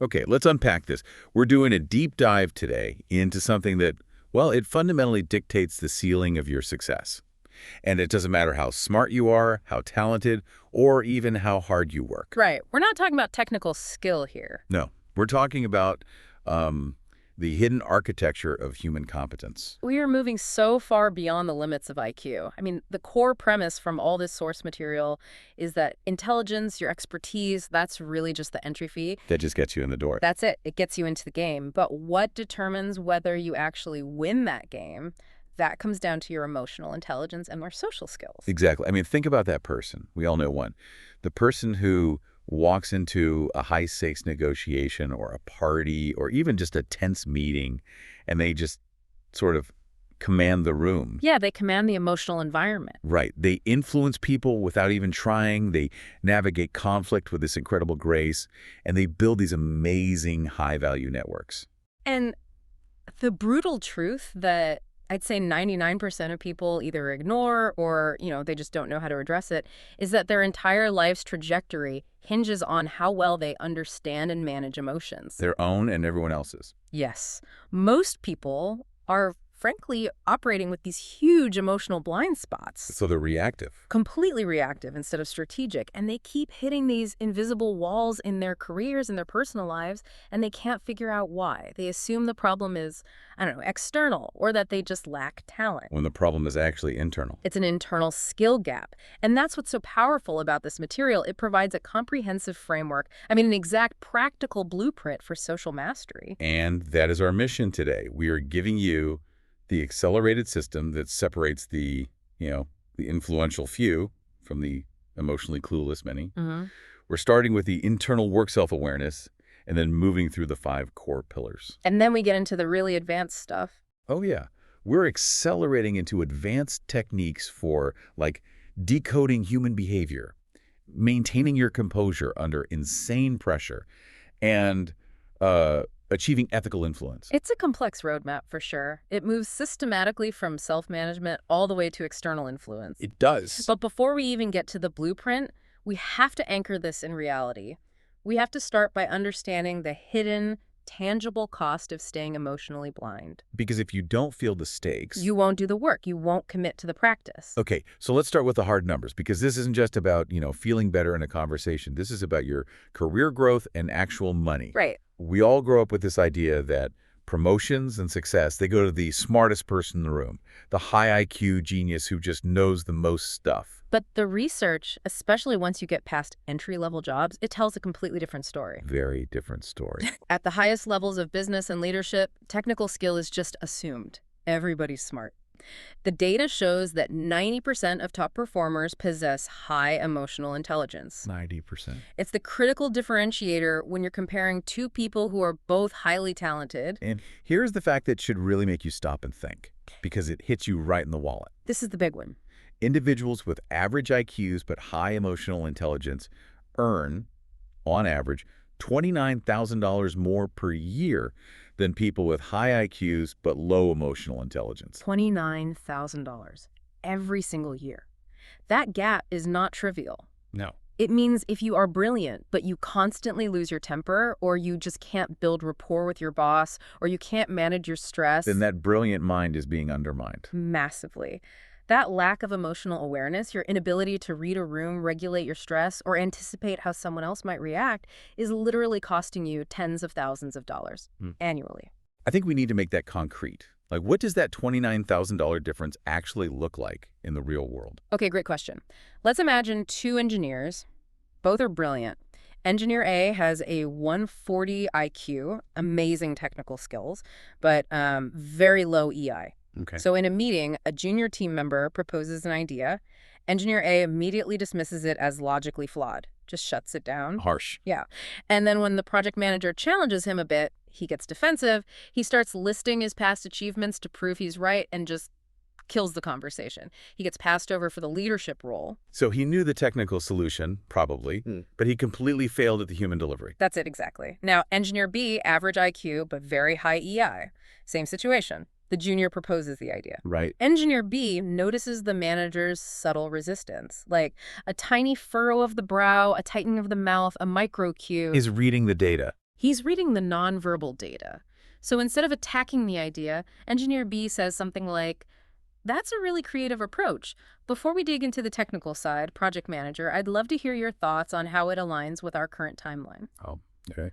Okay, let's unpack this. We're doing a deep dive today into something that, well, it fundamentally dictates the ceiling of your success. And it doesn't matter how smart you are, how talented, or even how hard you work. Right. We're not talking about technical skill here. No, we're talking about the hidden architecture of human competence. We are moving so far beyond the limits of IQ. I mean, the core premise from all this source material is that intelligence, your expertise, that's really just the entry fee. That just gets you in the door. That's it. It gets you into the game. But what determines whether you actually win that game? That comes down to your emotional intelligence and more social skills. Exactly. I mean, think about that person. We all know one. The person who walks into a high-stakes negotiation or a party or even just a tense meeting, and they just sort of command the room. Yeah, they command the emotional environment. Right. They influence people without even trying. They navigate conflict with this incredible grace, and they build these amazing high-value networks. And the brutal truth that I'd say 99% of people either ignore or, they just don't know how to address it, is that their entire life's trajectory hinges on how well they understand and manage emotions. Their own and everyone else's. Yes. Most people are, frankly, operating with these huge emotional blind spots. So they're reactive. Completely reactive instead of strategic. And they keep hitting these invisible walls in their careers and their personal lives, and they can't figure out why. They assume the problem is, external, or that they just lack talent. When the problem is actually internal. It's an internal skill gap. And that's what's so powerful about this material. It provides a comprehensive framework, an exact practical blueprint for social mastery. And that is our mission today. We are giving you the accelerated system that separates the influential few from the emotionally clueless many. Mm-hmm. We're starting with the internal work self-awareness and then moving through the 5 core pillars. And then we get into the really advanced stuff. Oh, yeah. We're accelerating into advanced techniques for, like, decoding human behavior, maintaining your composure under insane pressure, and achieving ethical influence. It's a complex roadmap for sure. It moves systematically from self-management all the way to external influence. It does. But before we even get to the blueprint, we have to anchor this in reality. We have to start by understanding the hidden, tangible cost of staying emotionally blind. Because if you don't feel the stakes... You won't do the work. You won't commit to the practice. Okay, so let's start with the hard numbers, because this isn't just about, feeling better in a conversation. This is about your career growth and actual money. Right. We all grow up with this idea that promotions and success, they go to the smartest person in the room, the high IQ genius who just knows the most stuff. But the research, especially once you get past entry-level jobs, it tells a completely different story. Very different story. At the highest levels of business and leadership, technical skill is just assumed. Everybody's smart. The data shows that 90% of top performers possess high emotional intelligence. 90%. It's the critical differentiator when you're comparing two people who are both highly talented. And here's the fact that should really make you stop and think, because it hits you right in the wallet. This is the big one. Individuals with average IQs but high emotional intelligence earn, on average, $29,000 more per year than people with high IQs but low emotional intelligence. $29,000 every single year. That gap is not trivial. No. It means if you are brilliant, but you constantly lose your temper, or you just can't build rapport with your boss, or you can't manage your stress, then that brilliant mind is being undermined. Massively. That lack of emotional awareness, your inability to read a room, regulate your stress, or anticipate how someone else might react, is literally costing you tens of thousands of dollars annually. I think we need to make that concrete. Like, what does that $29,000 difference actually look like in the real world? Okay, great question. Let's imagine 2 engineers. Both are brilliant. Engineer A has a 140 IQ, amazing technical skills, but very low EI. Okay. So in a meeting, a junior team member proposes an idea. Engineer A immediately dismisses it as logically flawed, just shuts it down. Harsh. Yeah. And then when the project manager challenges him a bit, he gets defensive. He starts listing his past achievements to prove he's right and just kills the conversation. He gets passed over for the leadership role. So he knew the technical solution, probably, but he completely failed at the human delivery. That's it, exactly. Now, Engineer B, average IQ, but very high EI. Same situation. The junior proposes the idea. Right. Engineer B notices the manager's subtle resistance, like a tiny furrow of the brow, a tightening of the mouth, a micro cue. Is reading the data. He's reading the nonverbal data. So instead of attacking the idea, Engineer B says something like, "That's a really creative approach. Before we dig into the technical side, project manager, I'd love to hear your thoughts on how it aligns with our current timeline." Oh, okay.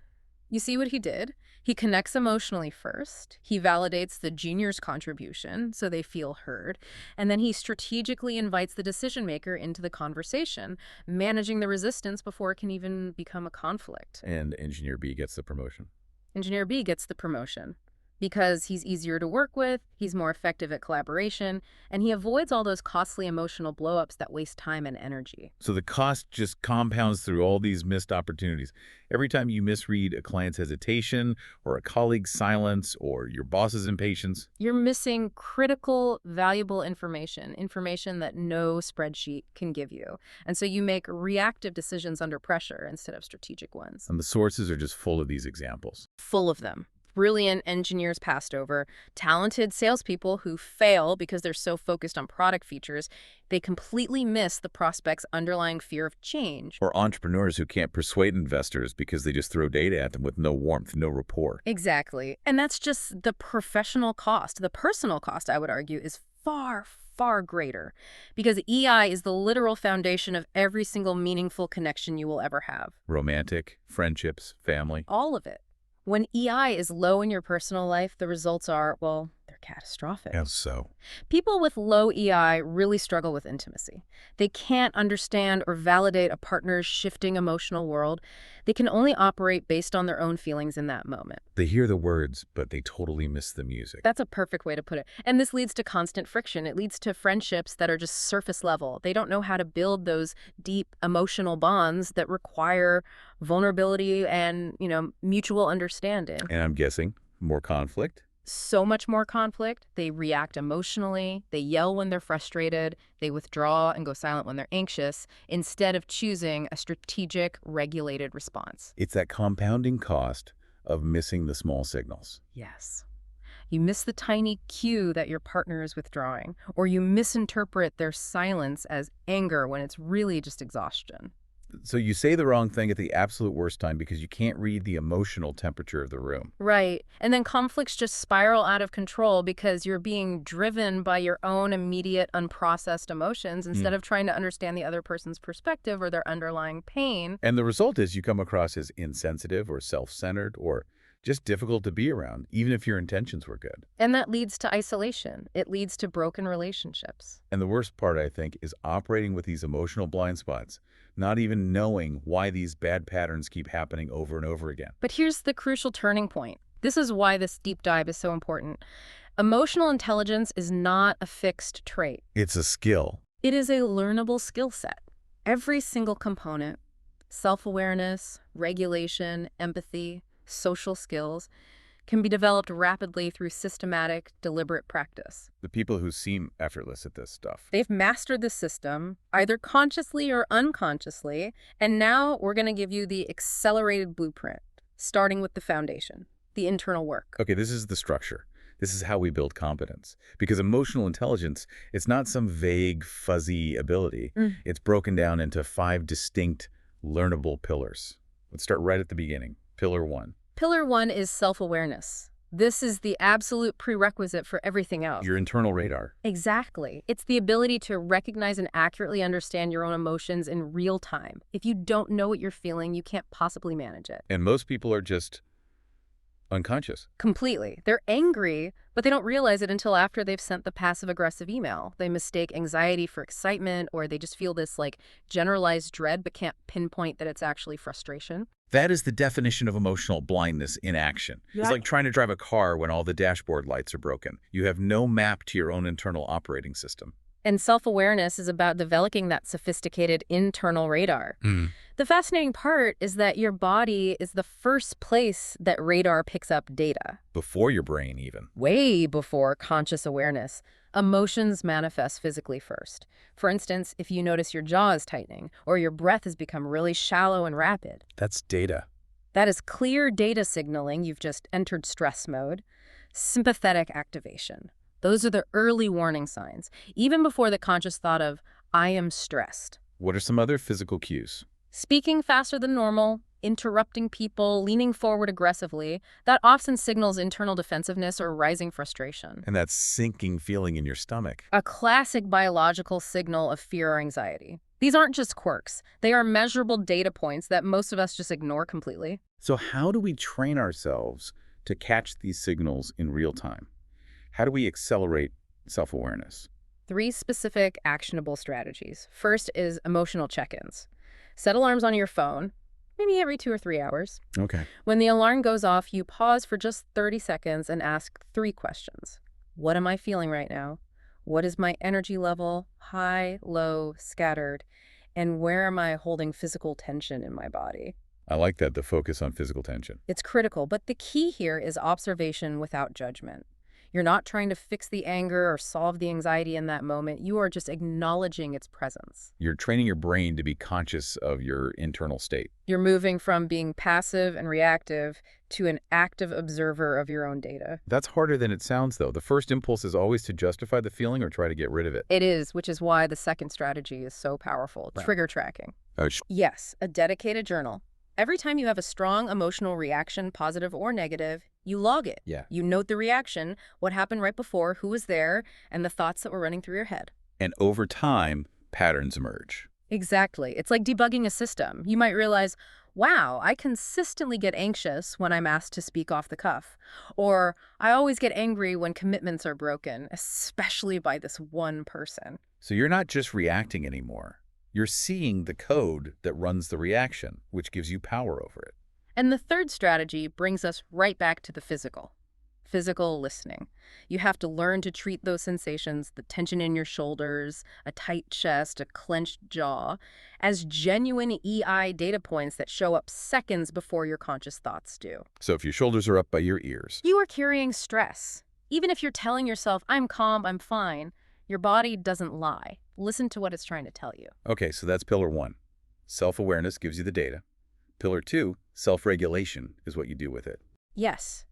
You see what he did? He connects emotionally first. He validates the junior's contribution so they feel heard. And then he strategically invites the decision maker into the conversation, managing the resistance before it can even become a conflict. And Engineer B gets the promotion. Engineer B gets the promotion because he's easier to work with, he's more effective at collaboration, and he avoids all those costly emotional blowups that waste time and energy. So the cost just compounds through all these missed opportunities. Every time you misread a client's hesitation or a colleague's silence or your boss's impatience, You're missing critical, valuable information that no spreadsheet can give you. And so you make reactive decisions under pressure instead of strategic ones. and the sources are just full of these examples. Full of them. Brilliant engineers passed over, talented salespeople who fail because they're so focused on product features, they completely miss the prospect's underlying fear of change. Or entrepreneurs who can't persuade investors because they just throw data at them with no warmth, no rapport. Exactly. And that's just the professional cost. The personal cost, I would argue, is far, far greater because EI is the literal foundation of every single meaningful connection you will ever have. Romantic, friendships, family. All of it. When EI is low in your personal life, the results are, well, they're catastrophic. How so? People with low EI really struggle with intimacy. They can't understand or validate a partner's shifting emotional world. They can only operate based on their own feelings in that moment. They hear the words, but they totally miss the music. That's a perfect way to put it. And this leads to constant friction. It leads to friendships that are just surface level. They don't know how to build those deep emotional bonds that require vulnerability and, mutual understanding. And I'm guessing more conflict? So much more conflict. They react emotionally. They yell when they're frustrated. They withdraw and go silent when they're anxious instead of choosing a strategic, regulated response. It's that compounding cost of missing the small signals. Yes. You miss the tiny cue that your partner is withdrawing, or you misinterpret their silence as anger when it's really just exhaustion. So you say the wrong thing at the absolute worst time because you can't read the emotional temperature of the room. Right. And then conflicts just spiral out of control because you're being driven by your own immediate unprocessed emotions instead of trying to understand the other person's perspective or their underlying pain. And the result is you come across as insensitive or self-centered or just difficult to be around, even if your intentions were good. And that leads to isolation. It leads to broken relationships. And the worst part, I think, is operating with these emotional blind spots, not even knowing why these bad patterns keep happening over and over again. But here's the crucial turning point. This is why this deep dive is so important. Emotional intelligence is not a fixed trait. It's a skill. It is a learnable skill set. Every single component, self-awareness, regulation, empathy, social skills, can be developed rapidly through systematic, deliberate practice. The people who seem effortless at this stuff. They've mastered the system, either consciously or unconsciously, and now we're going to give you the accelerated blueprint, starting with the foundation, the internal work. Okay, this is the structure. This is how we build competence. Because emotional intelligence, it's not some vague, fuzzy ability. It's broken down into 5 distinct, learnable pillars. Let's start right at the beginning. Pillar 1. Pillar 1 is self-awareness. This is the absolute prerequisite for everything else. Your internal radar. Exactly. It's the ability to recognize and accurately understand your own emotions in real time. If you don't know what you're feeling, you can't possibly manage it. And most people are just unconscious. Completely. They're angry, but they don't realize it until after they've sent the passive-aggressive email. They mistake anxiety for excitement, or they just feel this generalized dread but can't pinpoint that it's actually frustration. That is the definition of emotional blindness in action. Yeah. It's like trying to drive a car when all the dashboard lights are broken. You have no map to your own internal operating system. And self-awareness is about developing that sophisticated internal radar. The fascinating part is that your body is the first place that radar picks up data. Before your brain, even. Way before conscious awareness. Emotions manifest physically first. For instance, if you notice your jaw is tightening or your breath has become really shallow and rapid. That's data. That is clear data signaling you've just entered stress mode. Sympathetic activation. Those are the early warning signs, even before the conscious thought of, I am stressed. What are some other physical cues? Speaking faster than normal, interrupting people, leaning forward aggressively, that often signals internal defensiveness or rising frustration. And that sinking feeling in your stomach. A classic biological signal of fear or anxiety. These aren't just quirks. They are measurable data points that most of us just ignore completely. So how do we train ourselves to catch these signals in real time? How do we accelerate self-awareness? 3 specific actionable strategies. First is emotional check-ins. Set alarms on your phone, maybe every 2 or 3 hours. Okay. When the alarm goes off, you pause for just 30 seconds and ask 3 questions. What am I feeling right now? What is my energy level? High, low, scattered? And where am I holding physical tension in my body? I like that, the focus on physical tension. It's critical, but the key here is observation without judgment. You're not trying to fix the anger or solve the anxiety in that moment. You are just acknowledging its presence. You're training your brain to be conscious of your internal state. You're moving from being passive and reactive to an active observer of your own data. That's harder than it sounds, though. The first impulse is always to justify the feeling or try to get rid of it. It is, which is why the second strategy is so powerful. Right. Trigger tracking. Oh, Yes, a dedicated journal. Every time you have a strong emotional reaction, positive or negative, you log it. yeah. You note the reaction, what happened right before, who was there, and the thoughts that were running through your head. And over time, patterns emerge. Exactly. It's like debugging a system. You might realize, wow, I consistently get anxious when I'm asked to speak off the cuff. Or I always get angry when commitments are broken, especially by this one person. So you're not just reacting anymore. You're seeing the code that runs the reaction, which gives you power over it. And the third strategy brings us right back to the physical. Physical listening. You have to learn to treat those sensations, the tension in your shoulders, a tight chest, a clenched jaw, as genuine EI data points that show up seconds before your conscious thoughts do. So if your shoulders are up by your ears, You are carrying stress. Even if you're telling yourself, I'm calm, I'm fine, your body doesn't lie. Listen to what it's trying to tell you. okay, so that's pillar 1. Self-awareness gives you the data. Pillar 2, self-regulation is what you do with it. Yes.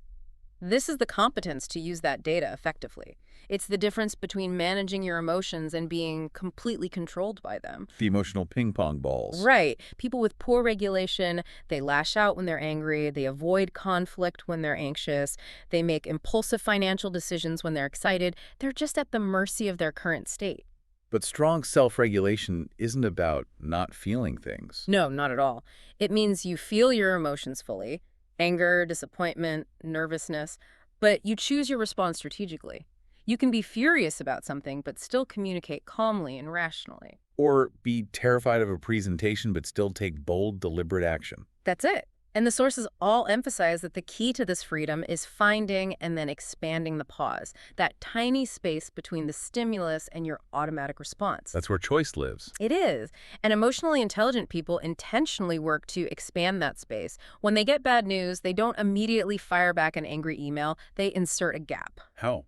This is the competence to use that data effectively. It's the difference between managing your emotions and being completely controlled by them. The emotional ping pong balls. Right. People with poor regulation, they lash out when they're angry, they avoid conflict when they're anxious, they make impulsive financial decisions when they're excited. They're just at the mercy of their current state. But strong self-regulation isn't about not feeling things. No, not at all. It means you feel your emotions fully, anger, disappointment, nervousness, but you choose your response strategically. You can be furious about something, but still communicate calmly and rationally. Or be terrified of a presentation but still take bold, deliberate action. That's it. And the sources all emphasize that the key to this freedom is finding and then expanding the pause, that tiny space between the stimulus and your automatic response. That's where choice lives. It is. And emotionally intelligent people intentionally work to expand that space. When they get bad news, they don't immediately fire back an angry email. They insert a gap. How?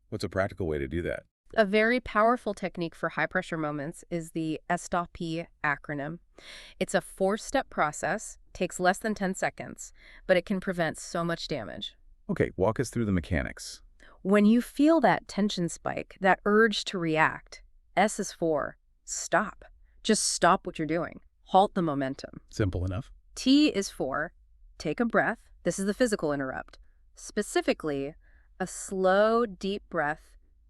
What's a practical way to do that? A very powerful technique for high-pressure moments is the STOP acronym. It's a 4-step process, takes less than 10 seconds, but it can prevent so much damage. Okay, walk us through the mechanics. When you feel that tension spike, that urge to react, S is for stop. Just stop what you're doing. Halt the momentum. Simple enough. T is for take a breath. This is the physical interrupt. Specifically, a slow, deep breath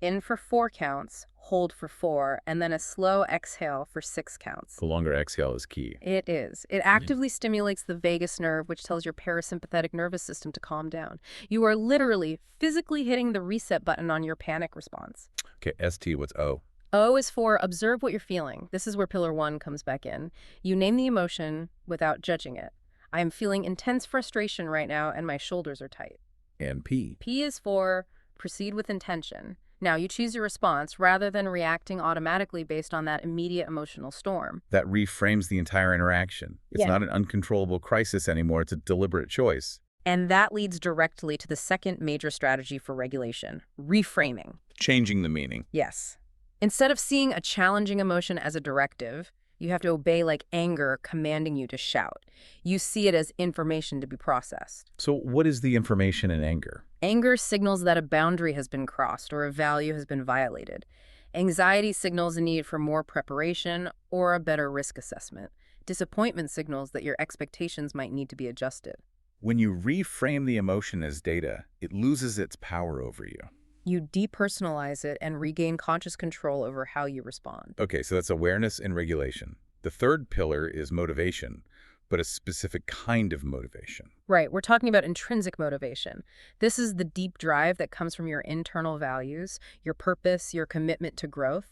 in for 4 counts, hold for 4, and then a slow exhale for 6 counts. The longer exhale is key. It is. It actively stimulates the vagus nerve, which tells your parasympathetic nervous system to calm down. You are literally physically hitting the reset button on your panic response. Okay, ST, what's O? O is for observe what you're feeling. This is where pillar 1 comes back in. You name the emotion without judging it. I am feeling intense frustration right now, and my shoulders are tight. And P. P is for proceed with intention. Now, you choose your response rather than reacting automatically based on that immediate emotional storm. That reframes the entire interaction. It's not an uncontrollable crisis anymore. It's a deliberate choice. And that leads directly to the second major strategy for regulation, reframing. Changing the meaning. Yes. Instead of seeing a challenging emotion as a directive, you have to obey like anger commanding you to shout. You see it as information to be processed. So what is the information in anger? Anger signals that a boundary has been crossed or a value has been violated. Anxiety signals a need for more preparation or a better risk assessment. Disappointment signals that your expectations might need to be adjusted. When you reframe the emotion as data, it loses its power over you. You depersonalize it and regain conscious control over how you respond. Okay, so that's awareness and regulation. The third pillar is motivation, but a specific kind of motivation. Right, we're talking about intrinsic motivation. This is the deep drive that comes from your internal values, your purpose, your commitment to growth.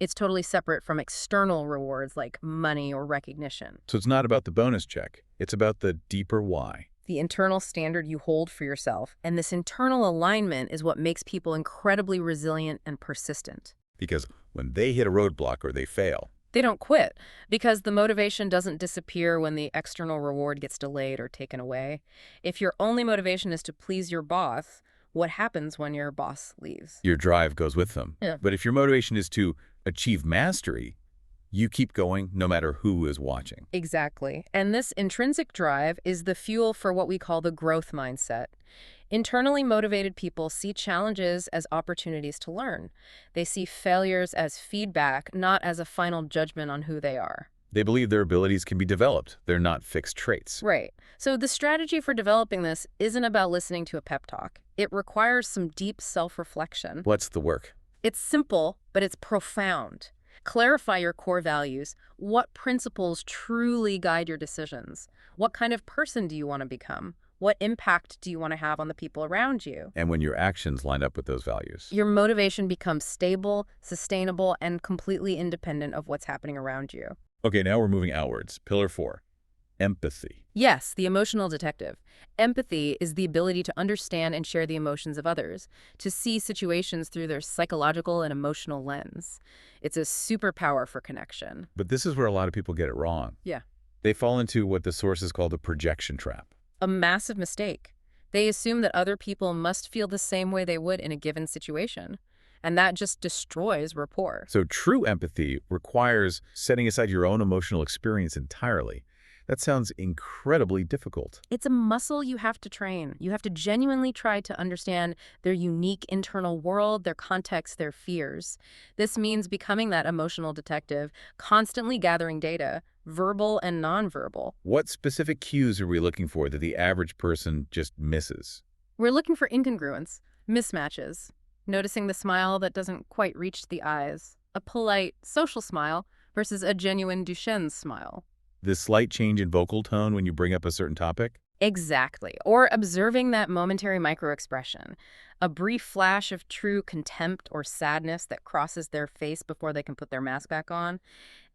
It's totally separate from external rewards like money or recognition. So it's not about the bonus check. It's about the deeper why. The internal standard you hold for yourself, and this internal alignment is what makes people incredibly resilient and persistent. Because when they hit a roadblock or they fail, They don't quit because the motivation doesn't disappear when the external reward gets delayed or taken away. If your only motivation is to please your boss, what happens when your boss leaves? your drive goes with them. Yeah. But if your motivation is to achieve mastery, you keep going no matter who is watching. Exactly. And this intrinsic drive is the fuel for what we call the growth mindset. Internally motivated people see challenges as opportunities to learn. They see failures as feedback, not as a final judgment on who they are. They believe their abilities can be developed. They're not fixed traits. Right. So the strategy for developing this isn't about listening to a pep talk. It requires some deep self-reflection. What's the work? It's simple, but it's profound. Clarify your core values. What principles truly guide your decisions? What kind of person do you want to become? What impact do you want to have on the people around you? And when your actions line up with those values. Your motivation becomes stable, sustainable, and completely independent of what's happening around you. Okay, now we're moving outwards. Pillar 4, empathy. Yes, the emotional detective. Empathy is the ability to understand and share the emotions of others, to see situations through their psychological and emotional lens. It's a superpower for connection. But this is where a lot of people get it wrong. Yeah. They fall into what the sources call the projection trap. A massive mistake. They assume that other people must feel the same way they would in a given situation, and that just destroys rapport. So true empathy requires setting aside your own emotional experience entirely. That sounds incredibly difficult. It's a muscle you have to train. You have to genuinely try to understand their unique internal world, their context, their fears. This means becoming that emotional detective, constantly gathering data, verbal and nonverbal. What specific cues are we looking for that the average person just misses? We're looking for incongruence, mismatches, noticing the smile that doesn't quite reach the eyes, a polite social smile versus a genuine Duchenne's smile. This slight change in vocal tone when you bring up a certain topic? Exactly. Or observing that momentary microexpression, a brief flash of true contempt or sadness that crosses their face before they can put their mask back on.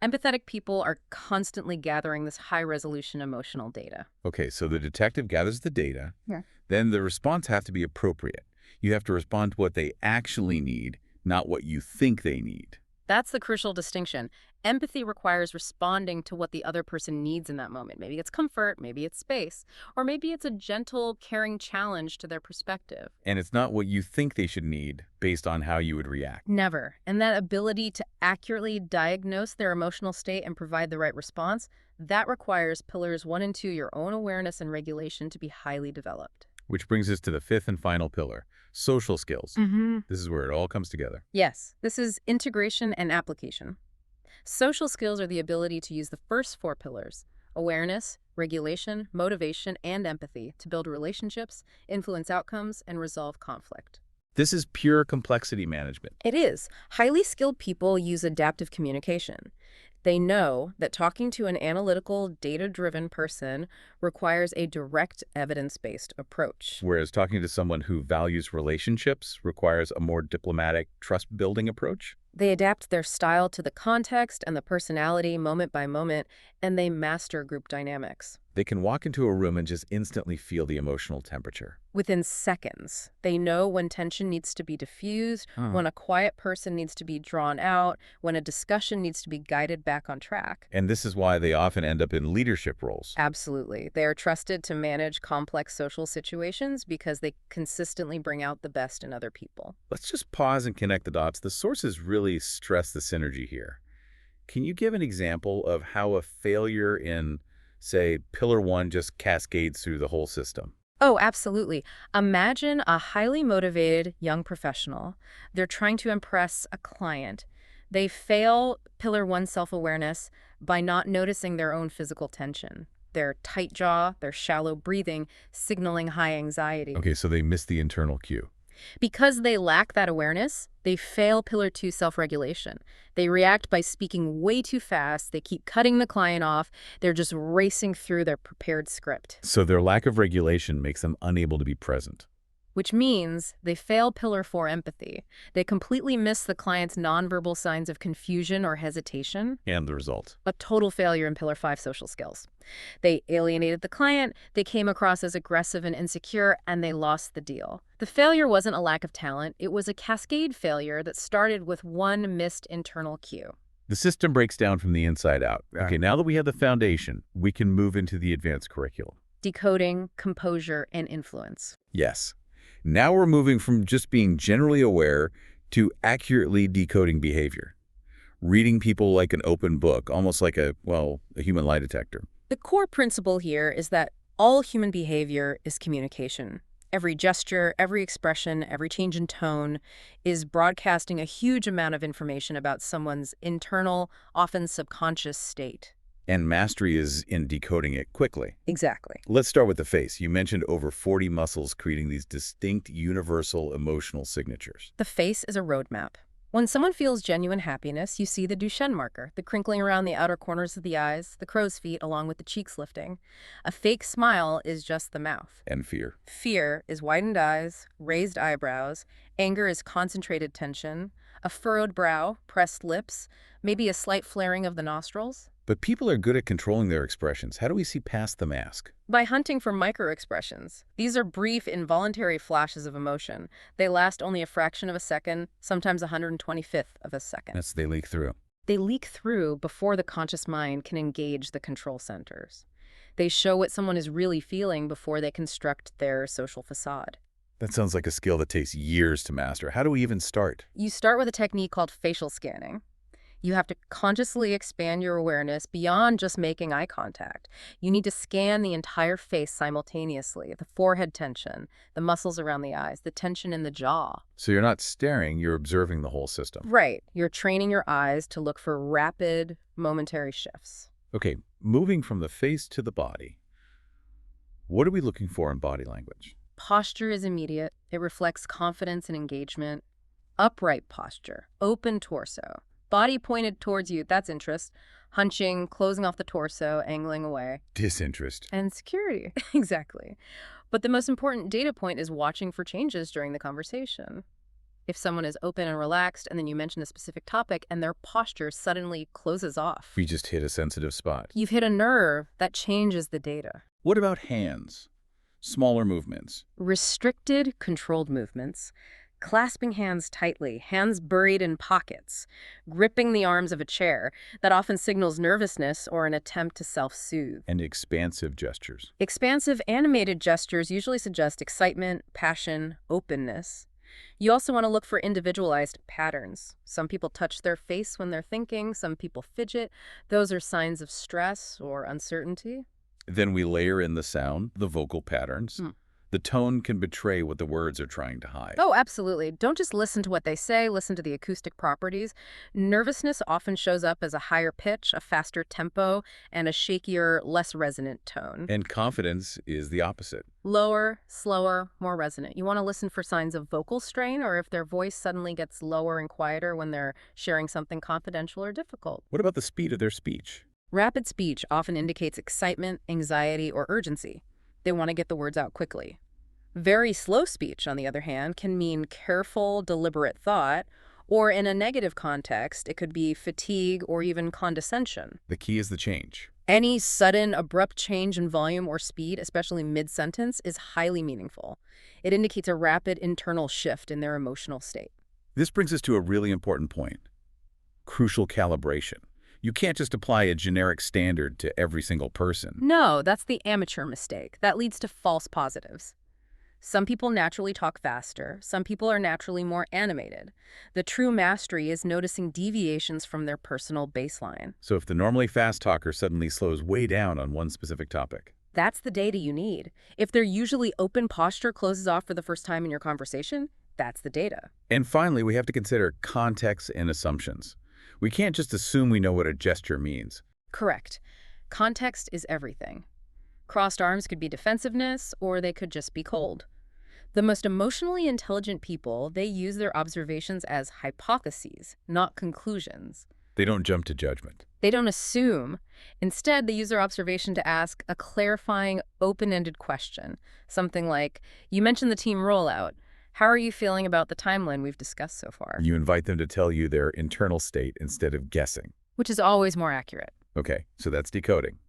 Empathetic people are constantly gathering this high-resolution emotional data. Okay, so the detective gathers the data. Yeah. Then the response has to be appropriate. You have to respond to what they actually need, not what you think they need. That's the crucial distinction. Empathy requires responding to what the other person needs in that moment. Maybe it's comfort, maybe it's space, or maybe it's a gentle, caring challenge to their perspective. And it's not what you think they should need based on how you would react. Never. And that ability to accurately diagnose their emotional state and provide the right response, that requires pillars 1 and 2, your own awareness and regulation, to be highly developed. Which brings us to the fifth and final pillar, social skills. Mm-hmm. This is where it all comes together. Yes, this is integration and application. Social skills are the ability to use the first 4 pillars, awareness, regulation, motivation, and empathy, to build relationships, influence outcomes, and resolve conflict. This is pure complexity management. It is. Highly skilled people use adaptive communication. They know that talking to an analytical, data-driven person requires a direct, evidence-based approach. Whereas talking to someone who values relationships requires a more diplomatic, trust-building approach. They adapt their style to the context and the personality moment by moment, and they master group dynamics. They can walk into a room and just instantly feel the emotional temperature. Within seconds, they know when tension needs to be diffused, when a quiet person needs to be drawn out, when a discussion needs to be guided back on track. And this is why they often end up in leadership roles. Absolutely. They are trusted to manage complex social situations because they consistently bring out the best in other people. Let's just pause and connect the dots. The sources really stress the synergy here. Can you give an example of how a failure in, say, Pillar 1 just cascades through the whole system? Oh, absolutely. Imagine a highly motivated young professional. They're trying to impress a client. They fail pillar one self-awareness by not noticing their own physical tension. Their tight jaw, their shallow breathing, signaling high anxiety. Okay, so they miss the internal cue. Because they lack that awareness, they fail pillar two self-regulation. They react by speaking way too fast. They keep cutting the client off. They're just racing through their prepared script. So their lack of regulation makes them unable to be present. Which means they fail pillar four empathy. They completely miss the client's nonverbal signs of confusion or hesitation. And the result? A total failure in pillar five social skills. They alienated the client, they came across as aggressive and insecure, and they lost the deal. The failure wasn't a lack of talent, it was a cascade failure that started with one missed internal cue. The system breaks down from the inside out. Okay, now that we have the foundation, we can move into the advanced curriculum. Decoding, composure, and influence. Yes. Now we're moving from just being generally aware to accurately decoding behavior. Reading people like an open book, almost like a human lie detector. The core principle here is that all human behavior is communication. Every gesture, every expression, every change in tone is broadcasting a huge amount of information about someone's internal, often subconscious state. And mastery is in decoding it quickly. Exactly. Let's start with the face. You mentioned over 40 muscles creating these distinct universal emotional signatures. The face is a roadmap. When someone feels genuine happiness, you see the Duchenne marker, the crinkling around the outer corners of the eyes, the crow's feet along with the cheeks lifting. A fake smile is just the mouth. And fear. Fear is widened eyes, raised eyebrows. Anger is concentrated tension, a furrowed brow, pressed lips, maybe a slight flaring of the nostrils. But people are good at controlling their expressions. How do we see past the mask? By hunting for micro-expressions. These are brief, involuntary flashes of emotion. They last only a fraction of a second, sometimes 125th of a second. They leak through. They leak through before the conscious mind can engage the control centers. They show what someone is really feeling before they construct their social facade. That sounds like a skill that takes years to master. How do we even start? You start with a technique called facial scanning. You have to consciously expand your awareness beyond just making eye contact. You need to scan the entire face simultaneously, the forehead tension, the muscles around the eyes, the tension in the jaw. So you're not staring, you're observing the whole system. Right. You're training your eyes to look for rapid, momentary shifts. Okay, moving from the face to the body. What are we looking for in body language? Posture is immediate. It reflects confidence and engagement. Upright posture, open torso. Body pointed towards you, that's interest. Hunching, closing off the torso, angling away. Disinterest. And security, exactly. But the most important data point is watching for changes during the conversation. If someone is open and relaxed, and then you mention a specific topic, and their posture suddenly closes off. We just hit a sensitive spot. You've hit a nerve that changes the data. What about hands? Smaller movements. Restricted, controlled movements. Clasping hands tightly, hands buried in pockets, gripping the arms of a chair, that often signals nervousness or an attempt to self-soothe. And expansive gestures. Expansive, animated gestures usually suggest excitement, passion, openness. You also want to look for individualized patterns. Some people touch their face when they're thinking, some people fidget. Those are signs of stress or uncertainty. Then we layer in the sound, the vocal patterns. The tone can betray what the words are trying to hide. Oh, absolutely. Don't just listen to what they say, listen to the acoustic properties. Nervousness often shows up as a higher pitch, a faster tempo, and a shakier, less resonant tone. And confidence is the opposite. Lower, slower, more resonant. You want to listen for signs of vocal strain or if their voice suddenly gets lower and quieter when they're sharing something confidential or difficult. What about the speed of their speech? Rapid speech often indicates excitement, anxiety, or urgency. They want to get the words out quickly. Very slow speech, on the other hand, can mean careful, deliberate thought, or in a negative context, it could be fatigue or even condescension. The key is the change. Any sudden, abrupt change in volume or speed, especially mid-sentence, is highly meaningful. It indicates a rapid internal shift in their emotional state. This brings us to a really important point. Crucial calibration. You can't just apply a generic standard to every single person. No, that's the amateur mistake. That leads to false positives. Some people naturally talk faster. Some people are naturally more animated. The true mastery is noticing deviations from their personal baseline. So if the normally fast talker suddenly slows way down on one specific topic. That's the data you need. If their usually open posture closes off for the first time in your conversation, that's the data. And finally, we have to consider context and assumptions. We can't just assume we know what a gesture means. Correct. Context is everything. Crossed arms could be defensiveness, or they could just be cold. The most emotionally intelligent people, they use their observations as hypotheses, not conclusions. They don't jump to judgment. They don't assume. Instead, they use their observation to ask a clarifying, open-ended question. Something like, you mentioned the team rollout. How are you feeling about the timeline we've discussed so far? You invite them to tell you their internal state instead of guessing. Which is always more accurate. Okay, so that's decoding.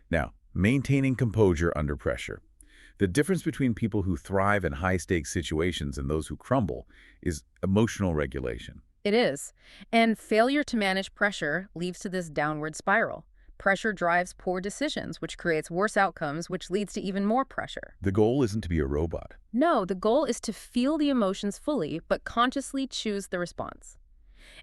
Now, maintaining composure under pressure. The difference between people who thrive in high-stakes situations and those who crumble is emotional regulation. It is. And failure to manage pressure leads to this downward spiral. Pressure drives poor decisions, which creates worse outcomes, which leads to even more pressure. The goal isn't to be a robot. No, the goal is to feel the emotions fully, but consciously choose the response.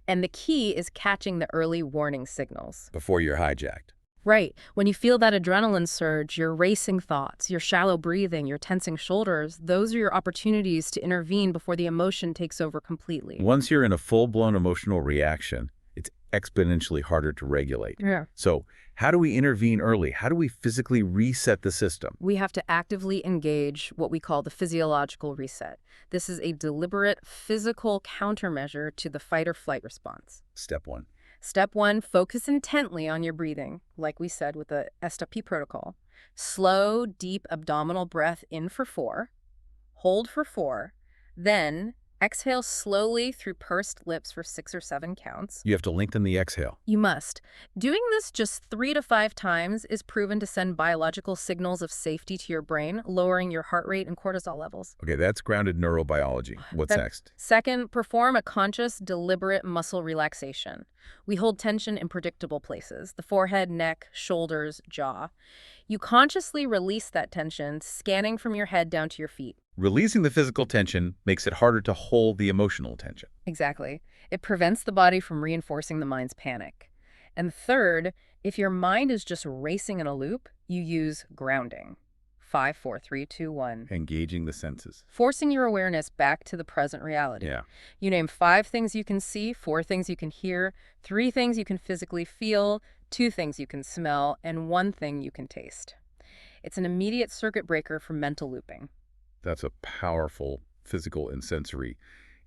And the key is catching the early warning signals. Before you're hijacked. Right. When you feel that adrenaline surge, your racing thoughts, your shallow breathing, your tensing shoulders, those are your opportunities to intervene before the emotion takes over completely. Once you're in a full-blown emotional reaction, it's exponentially harder to regulate. Yeah. So how do we intervene early? How do we physically reset the system? We have to actively engage what we call the physiological reset. This is a deliberate physical countermeasure to the fight or flight response. Step 1. Step 1, focus intently on your breathing, like we said with the STP protocol. Slow, deep abdominal breath in for 4, hold for 4, then exhale slowly through pursed lips for 6 or 7 counts. You have to lengthen the exhale. You must. Doing this just 3 to 5 times is proven to send biological signals of safety to your brain, lowering your heart rate and cortisol levels. Okay, that's grounded neurobiology. What's next? Second, perform a conscious, deliberate muscle relaxation. We hold tension in predictable places: the forehead, neck, shoulders, jaw. You consciously release that tension, scanning from your head down to your feet. Releasing the physical tension makes it harder to hold the emotional tension. Exactly. It prevents the body from reinforcing the mind's panic. And third, if your mind is just racing in a loop, you use grounding. 5, 4, 3, 2, 1. Engaging the senses. Forcing your awareness back to the present reality. Yeah. You name 5 things you can see, 4 things you can hear, 3 things you can physically feel, 2 things you can smell, and 1 thing you can taste. It's an immediate circuit breaker for mental looping. That's a powerful physical and sensory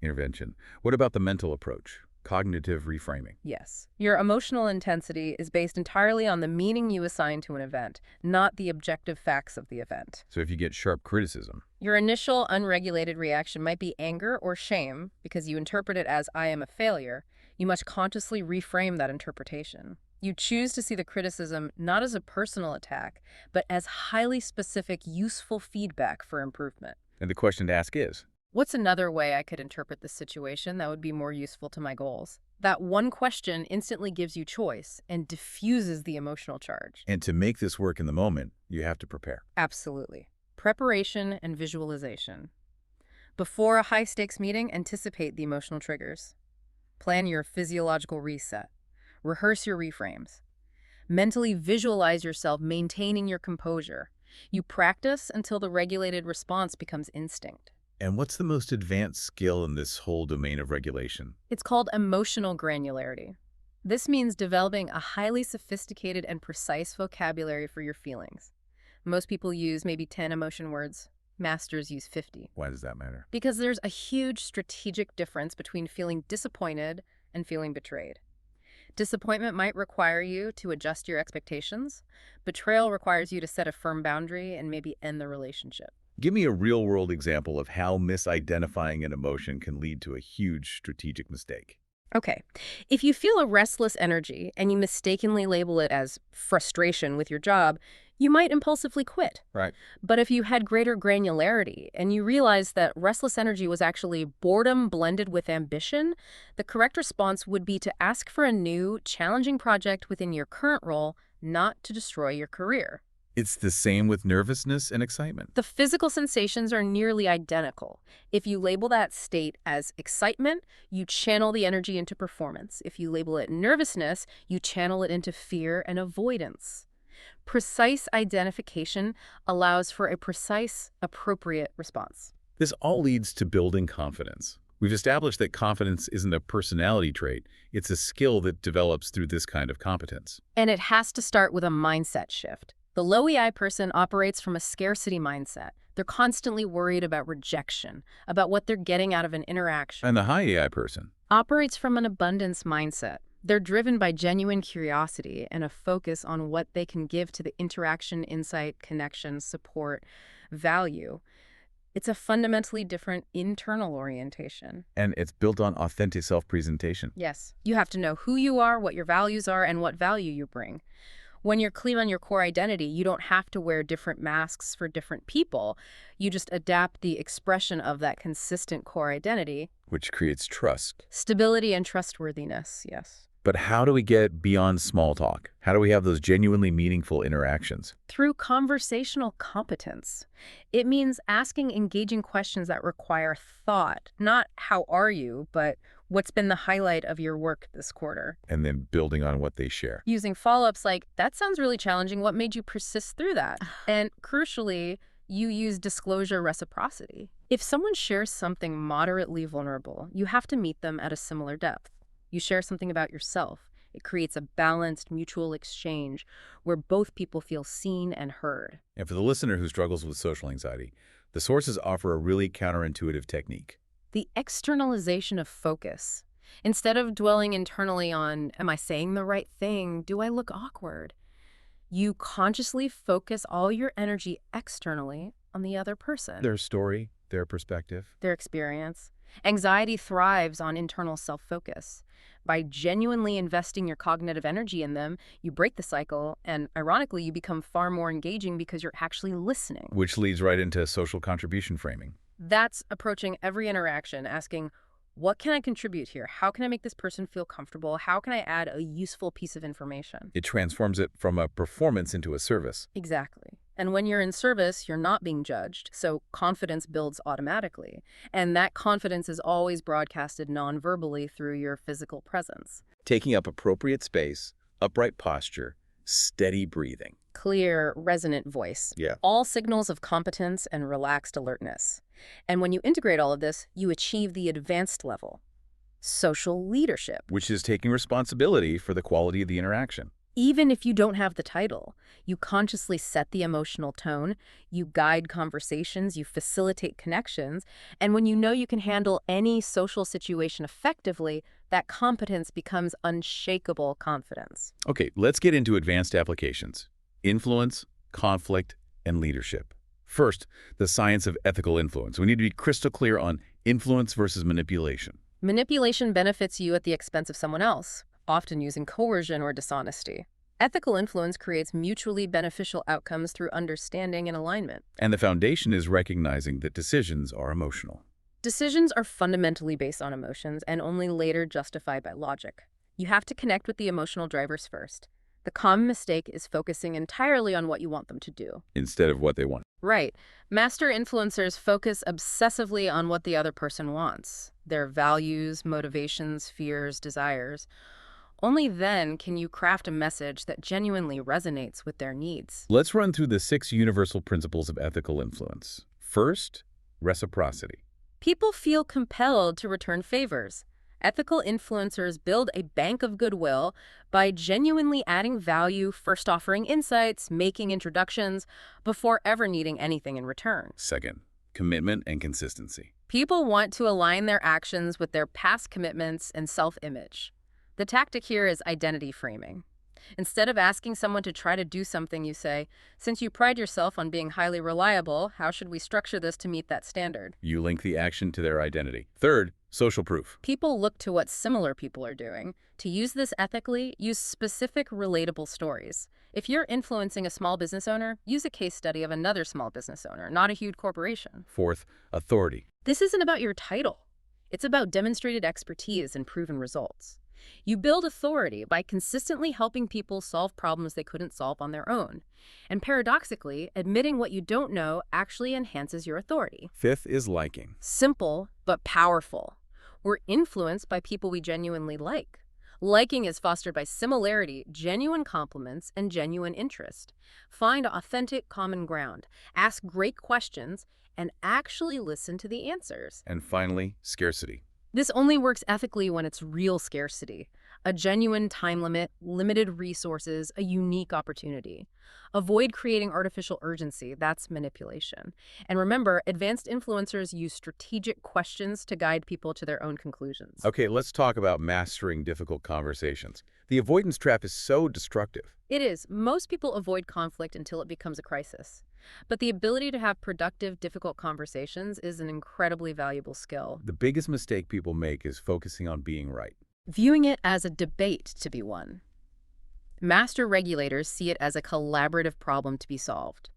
intervention. What about the mental approach? Cognitive reframing. Yes. Your emotional intensity is based entirely on the meaning you assign to an event, not the objective facts of the event. So if you get sharp criticism, your initial unregulated reaction might be anger or shame because you interpret it as "I am a failure." You must consciously reframe that interpretation. You choose to see the criticism not as a personal attack, but as highly specific, useful feedback for improvement. and the question to ask is, What's another way I could interpret this situation that would be more useful to my goals? That one question instantly gives you choice and diffuses the emotional charge. and to make this work in the moment, you have to prepare. Absolutely. Preparation and visualization. Before a high-stakes meeting, anticipate the emotional triggers. Plan your physiological reset. Rehearse your reframes. Mentally visualize yourself maintaining your composure. You practice until the regulated response becomes instinct. And what's the most advanced skill in this whole domain of regulation? It's called emotional granularity. This means developing a highly sophisticated and precise vocabulary for your feelings. Most people use maybe 10 emotion words. Masters use 50. Why does that matter? Because there's a huge strategic difference between feeling disappointed and feeling betrayed. Disappointment might require you to adjust your expectations. Betrayal requires you to set a firm boundary and maybe end the relationship. Give me a real-world example of how misidentifying an emotion can lead to a huge strategic mistake. Okay, if you feel a restless energy and you mistakenly label it as frustration with your job, you might impulsively quit. Right. But if you had greater granularity and you realized that restless energy was actually boredom blended with ambition, the correct response would be to ask for a new, challenging project within your current role, not to destroy your career. It's the same with nervousness and excitement. The physical sensations are nearly identical. If you label that state as excitement, you channel the energy into performance. If you label it nervousness, you channel it into fear and avoidance. Precise identification allows for a precise, appropriate response. This all leads to building confidence. We've established that confidence isn't a personality trait. It's a skill that develops through this kind of competence. And it has to start with a mindset shift. The low EI person operates from a scarcity mindset. They're constantly worried about rejection, about what they're getting out of an interaction. And the high AI person? Operates from an abundance mindset. They're driven by genuine curiosity and a focus on what they can give to the interaction, insight, connection, support, value. It's a fundamentally different internal orientation. And it's built on authentic self-presentation. Yes. You have to know who you are, what your values are, and what value you bring. When you're clear on your core identity, you don't have to wear different masks for different people. You just adapt the expression of that consistent core identity. Which creates trust. Stability and trustworthiness, yes. But how do we get beyond small talk? How do we have those genuinely meaningful interactions? Through conversational competence. It means asking engaging questions that require thought. Not how are you, but what's been the highlight of your work this quarter? And then building on what they share. Using follow-ups like, that sounds really challenging. What made you persist through that? And crucially, you use disclosure reciprocity. If someone shares something moderately vulnerable, you have to meet them at a similar depth. You share something about yourself. It creates a balanced mutual exchange where both people feel seen and heard. And for the listener who struggles with social anxiety, the sources offer a really counterintuitive technique. The externalization of focus. Instead of dwelling internally on, am I saying the right thing? Do I look awkward? You consciously focus all your energy externally on the other person. Their story, their perspective. Their experience. Anxiety thrives on internal self-focus. By genuinely investing your cognitive energy in them, you break the cycle, and ironically, you become far more engaging because you're actually listening. Which leads right into social contribution framing. That's approaching every interaction, asking, what can I contribute here? How can I make this person feel comfortable? How can I add a useful piece of information? It transforms it from a performance into a service. Exactly. And when you're in service, you're not being judged, so confidence builds automatically. And that confidence is always broadcasted non-verbally through your physical presence. Taking up appropriate space, upright posture, steady breathing. Clear, resonant voice. Yeah. All signals of competence and relaxed alertness. And when you integrate all of this, you achieve the advanced level. Social leadership. Which is taking responsibility for the quality of the interaction. Even if you don't have the title, you consciously set the emotional tone, you guide conversations, you facilitate connections, and when you know you can handle any social situation effectively, that competence becomes unshakable confidence. Okay, let's get into advanced applications. Influence, conflict, and leadership. First, the science of ethical influence. We need to be crystal clear on influence versus manipulation. Manipulation benefits you at the expense of someone else, often using coercion or dishonesty. Ethical influence creates mutually beneficial outcomes through understanding and alignment. And the foundation is recognizing that decisions are emotional. Decisions are fundamentally based on emotions and only later justified by logic. You have to connect with the emotional drivers first. The common mistake is focusing entirely on what you want them to do. Instead of what they want. Right. Master influencers focus obsessively on what the other person wants, their values, motivations, fears, desires. Only then can you craft a message that genuinely resonates with their needs. Let's run through the 6 universal principles of ethical influence. First, reciprocity. People feel compelled to return favors. Ethical influencers build a bank of goodwill by genuinely adding value, first offering insights, making introductions, before ever needing anything in return. Second, commitment and consistency. People want to align their actions with their past commitments and self-image. The tactic here is identity framing. Instead of asking someone to try to do something, you say, since you pride yourself on being highly reliable, how should we structure this to meet that standard? You link the action to their identity. Third, social proof. People look to what similar people are doing. To use this ethically, use specific, relatable stories. If you're influencing a small business owner, use a case study of another small business owner, not a huge corporation. Fourth, authority. This isn't about your title. It's about demonstrated expertise and proven results. You build authority by consistently helping people solve problems they couldn't solve on their own. And paradoxically, admitting what you don't know actually enhances your authority. Fifth is liking. Simple, but powerful. We're influenced by people we genuinely like. Liking is fostered by similarity, genuine compliments, and genuine interest. Find authentic common ground. Ask great questions and actually listen to the answers. And finally, scarcity. This only works ethically when it's real scarcity, a genuine time limit, limited resources, a unique opportunity. Avoid creating artificial urgency. That's manipulation. And remember, advanced influencers use strategic questions to guide people to their own conclusions. Okay, let's talk about mastering difficult conversations. The avoidance trap is so destructive. It is. Most people avoid conflict until it becomes a crisis. But the ability to have productive, difficult conversations is an incredibly valuable skill. The biggest mistake people make is focusing on being right. Viewing it as a debate to be won. Master regulators see it as a collaborative problem to be solved.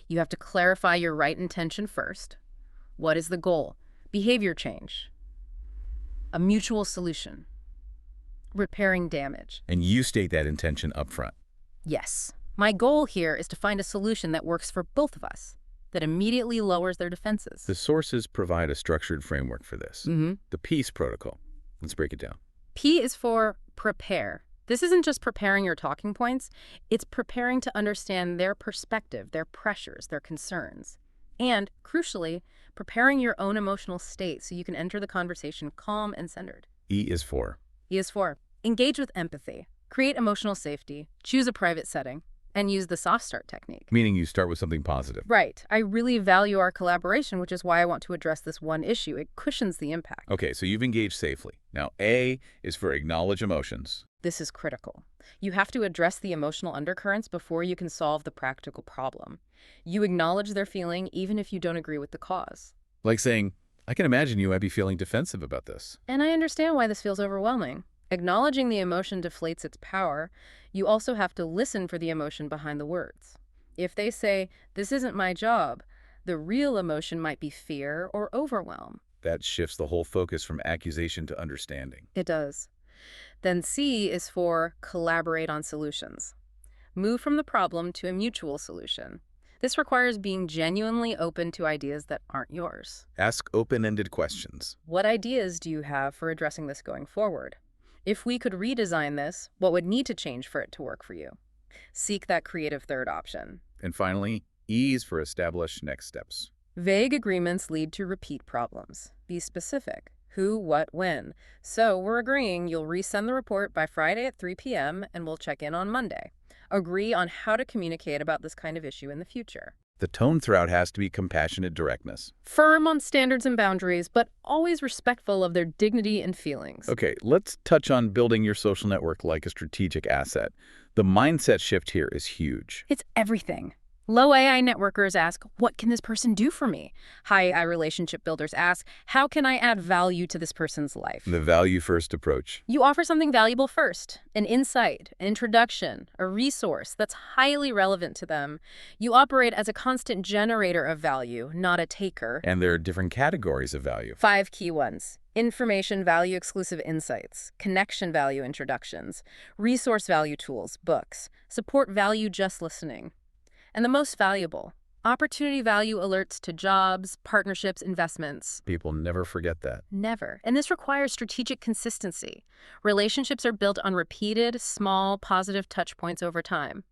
You have to clarify your right intention first. What is the goal? Behavior change. A mutual solution. Repairing damage. And you state that intention up front. Yes. My goal here is to find a solution that works for both of us, that immediately lowers their defenses. The sources provide a structured framework for this. The peace protocol. Let's break it down. P is for prepare. This isn't just preparing your talking points, it's preparing to understand their perspective, their pressures, their concerns. And, crucially, preparing your own emotional state so you can enter the conversation calm and centered. E is for. E is for engage with empathy, create emotional safety, choose a private setting, and use the soft start technique. Meaning you start with something positive. Right. I really value our collaboration, which is why I want to address this one issue. It cushions the impact. Okay, so you've engaged safely. Now, A is for acknowledge emotions. This is critical. You have to address the emotional undercurrents before you can solve the practical problem. You acknowledge their feeling even if you don't agree with the cause. Like saying, I can imagine you might be feeling defensive about this. And I understand why this feels overwhelming. Acknowledging the emotion deflates its power. You also have to listen for the emotion behind the words. If they say, this isn't my job, the real emotion might be fear or overwhelm. That shifts the whole focus from accusation to understanding. It does. Then C is for collaborate on solutions. Move from the problem to a mutual solution. This requires being genuinely open to ideas that aren't yours. Ask open-ended questions. What ideas do you have for addressing this going forward? If we could redesign this, what would need to change for it to work for you? Seek that creative third option. And finally, E is for establish next steps. Vague agreements lead to repeat problems. Be specific. Who, what, when. So we're agreeing you'll resend the report by Friday at 3 p.m. and we'll check in on Monday. Agree on how to communicate about this kind of issue in the future. The tone throughout has to be compassionate directness. Firm on standards and boundaries, but always respectful of their dignity and feelings. Okay, let's touch on building your social network like a strategic asset. The mindset shift here is huge. It's everything. Low AI networkers ask, what can this person do for me? High AI relationship builders ask, how can I add value to this person's life? The value-first approach. You offer something valuable first, an insight, an introduction, a resource that's highly relevant to them. You operate as a constant generator of value, not a taker. And there are different categories of value. 5 key ones. Information value exclusive insights, connection value introductions, resource value tools, books, support value just listening. And the most valuable, opportunity value alerts to jobs, partnerships, investments. People never forget that. Never. And this requires strategic consistency. Relationships are built on repeated, small, positive touch points over time.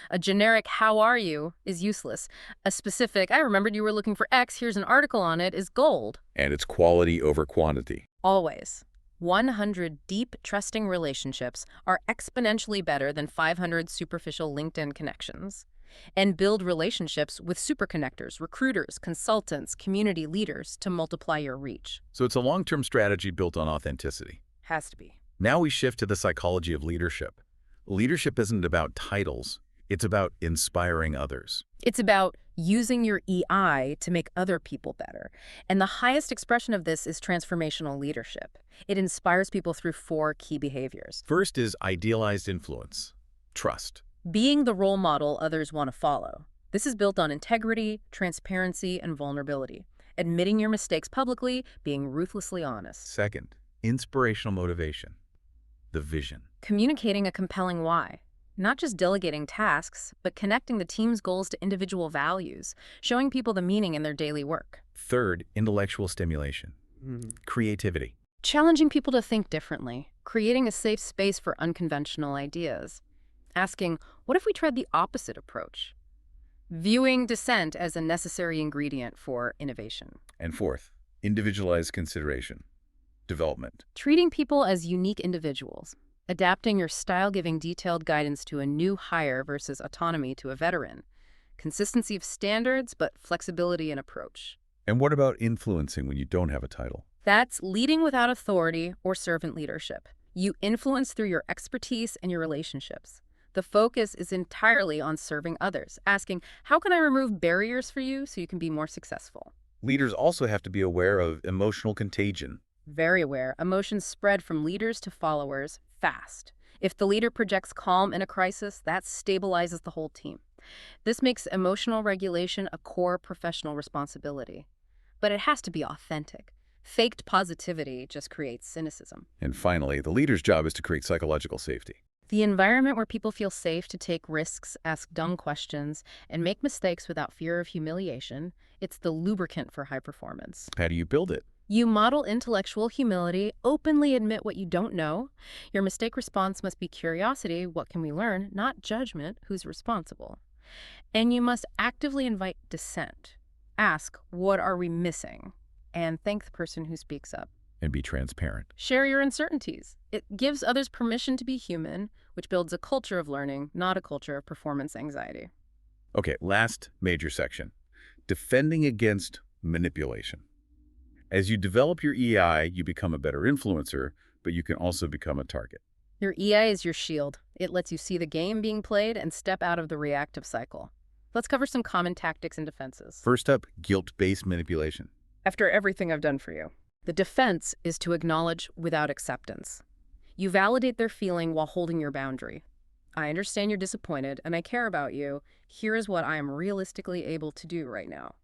A generic, how are you, is useless. A specific, I remembered you were looking for X, here's an article on it, is gold. And it's quality over quantity. Always. 100 deep, trusting relationships are exponentially better than 500 superficial LinkedIn connections. And build relationships with superconnectors, recruiters, consultants, community leaders to multiply your reach. So it's a long-term strategy built on authenticity. Has to be. Now we shift to the psychology of leadership. Leadership isn't about titles. It's about inspiring others. It's about using your EI to make other people better. And the highest expression of this is transformational leadership. It inspires people through 4 key behaviors. First is idealized influence. Trust. Being the role model others want to follow. This is built on integrity, transparency, and vulnerability. Admitting your mistakes publicly, being ruthlessly honest. Second, inspirational motivation. The vision. Communicating a compelling why. Not just delegating tasks, but connecting the team's goals to individual values, showing people the meaning in their daily work. Third, intellectual stimulation. Creativity. Challenging people to think differently, creating a safe space for unconventional ideas. Asking, what if we tried the opposite approach? Viewing dissent as a necessary ingredient for innovation. And fourth, individualized consideration. development. Treating people as unique individuals. Adapting your style, giving detailed guidance to a new hire versus autonomy to a veteran. Consistency of standards, but flexibility in approach. And what about influencing when you don't have a title? That's leading without authority or servant leadership. You influence through your expertise and your relationships. The focus is entirely on serving others, asking, how can I remove barriers for you so you can be more successful? Leaders also have to be aware of emotional contagion. Very aware. Emotions spread from leaders to followers fast. If the leader projects calm in a crisis, that stabilizes the whole team. This makes emotional regulation a core professional responsibility. But it has to be authentic. Faked positivity just creates cynicism. And finally, the leader's job is to create psychological safety. The environment where people feel safe to take risks, ask dumb questions, and make mistakes without fear of humiliation, it's the lubricant for high performance. How do you build it? You model intellectual humility, openly admit what you don't know. Your mistake response must be curiosity, what can we learn, not judgment, who's responsible. And you must actively invite dissent. Ask, what are we missing? And thank the person who speaks up. And be transparent. Share your uncertainties. It gives others permission to be human, which builds a culture of learning, not a culture of performance anxiety. Okay, last major section. Defending against manipulation. As you develop your EI, you become a better influencer, but you can also become a target. Your EI is your shield. It lets you see the game being played and step out of the reactive cycle. Let's cover some common tactics and defenses. First up, guilt-based manipulation. After everything I've done for you. The defense is to acknowledge without acceptance. You validate their feeling while holding your boundary. I understand you're disappointed, and I care about you. Here is what I am realistically able to do right now.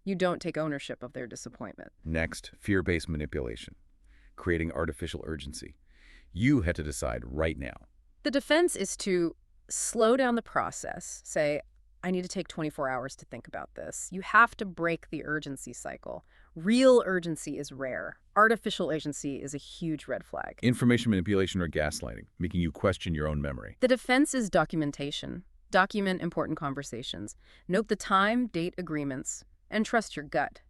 You don't take ownership of their disappointment. Next, fear-based manipulation. Creating artificial urgency. You had to decide right now. The defense is to slow down the process. Say, I need to take 24 hours to think about this. You have to break the urgency cycle. Real urgency is rare. Artificial urgency is a huge red flag. Information manipulation or gaslighting, making you question your own memory. The defense is documentation. Document important conversations. Note the time, date, agreements, and trust your gut.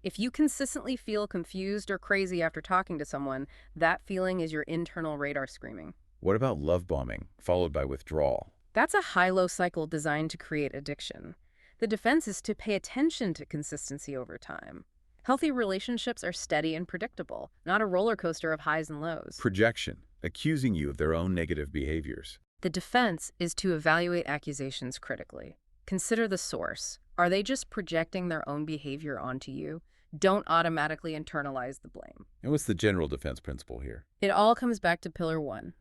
If you consistently feel confused or crazy after talking to someone, that feeling is your internal radar screaming. What about love bombing, followed by withdrawal? That's a high-low cycle designed to create addiction. The defense is to pay attention to consistency over time. Healthy relationships are steady and predictable, not a roller coaster of highs and lows. Projection, accusing you of their own negative behaviors. The defense is to evaluate accusations critically. Consider the source. Are they just projecting their own behavior onto you? Don't automatically internalize the blame. And what's the general defense principle here? It all comes back to pillar one.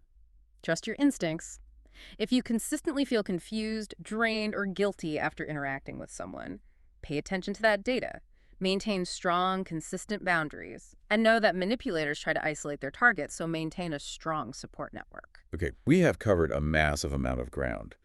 Trust your instincts. If you consistently feel confused, drained, or guilty after interacting with someone, pay attention to that data. Maintain strong, consistent boundaries. And know that manipulators try to isolate their targets, so maintain a strong support network. Okay, we have covered a massive amount of ground.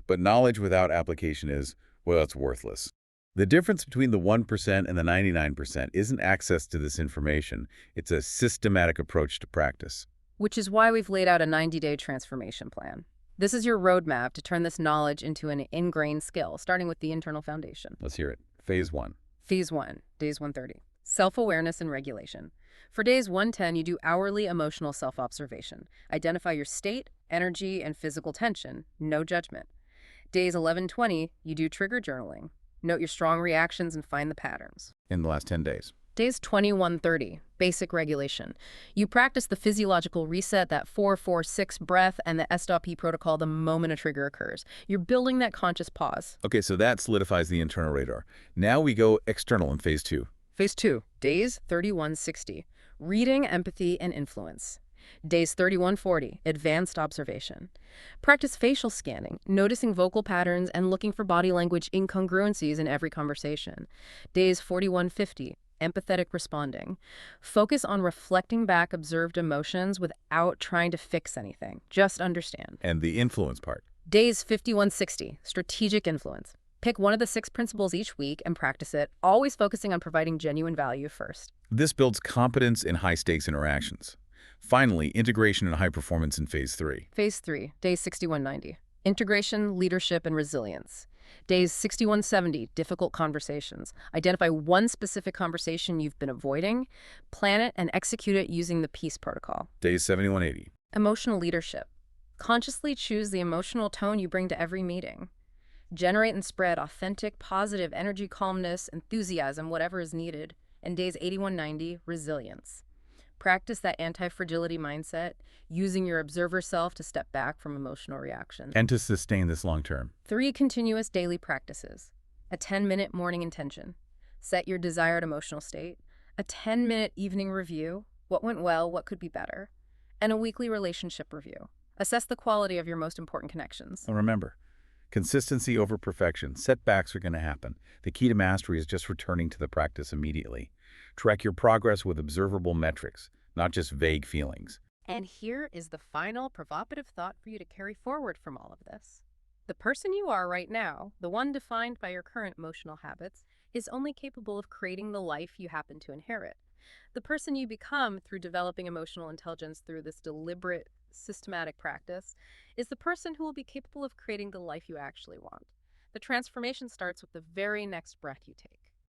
But knowledge without application is, well, it's worthless. The difference between the 1% and the 99% isn't access to this information. It's a systematic approach to practice. Which is why we've laid out a 90-day transformation plan. This is your roadmap to turn this knowledge into an ingrained skill, starting with the internal foundation. Let's hear it. Phase 1. Phase 1, days 130. Self-awareness and regulation. For days 110, you do hourly emotional self-observation. Identify your state, energy, and physical tension. No judgment. Days 11-20, you do trigger journaling. Note your strong reactions and find the patterns. In the last 10 days. Days 21-30, basic regulation. You practice the physiological reset, that 4-4-6 breath, and the S.P protocol the moment a trigger occurs. You're building that conscious pause. Okay, so that solidifies the internal radar. Now we go external in phase 2. Phase 2, days 31-60, reading, empathy, and influence. Days 31-40, advanced observation. Practice facial scanning, noticing vocal patterns and looking for body language incongruencies in every conversation. Days 41-50, empathetic responding. Focus on reflecting back observed emotions without trying to fix anything. Just understand. And the influence part. Days 51-60, strategic influence. Pick one of the 6 principles each week and practice it, always focusing on providing genuine value first. This builds competence in high-stakes interactions. Finally, integration and high performance in phase 3. Phase 3, days 61-90. Integration, leadership, and resilience. Days 6170, difficult conversations. Identify one specific conversation you've been avoiding, plan it, and execute it using the PEACE protocol. Day 7180. Emotional leadership. Consciously choose the emotional tone you bring to every meeting. Generate and spread authentic, positive energy, calmness, enthusiasm, whatever is needed. And days 8190, resilience. Practice that anti-fragility mindset, using your observer self to step back from emotional reactions. And to sustain this long term. 3 continuous daily practices. A 10-minute morning intention. Set your desired emotional state. A 10-minute evening review. What went well, what could be better. And a weekly relationship review. Assess the quality of your most important connections. And remember, consistency over perfection. Setbacks are going to happen. The key to mastery is just returning to the practice immediately. Track your progress with observable metrics, not just vague feelings. And here is the final provocative thought for you to carry forward from all of this. The person you are right now, the one defined by your current emotional habits, is only capable of creating the life you happen to inherit. The person you become through developing emotional intelligence through this deliberate, systematic practice is the person who will be capable of creating the life you actually want. The transformation starts with the very next breath you take.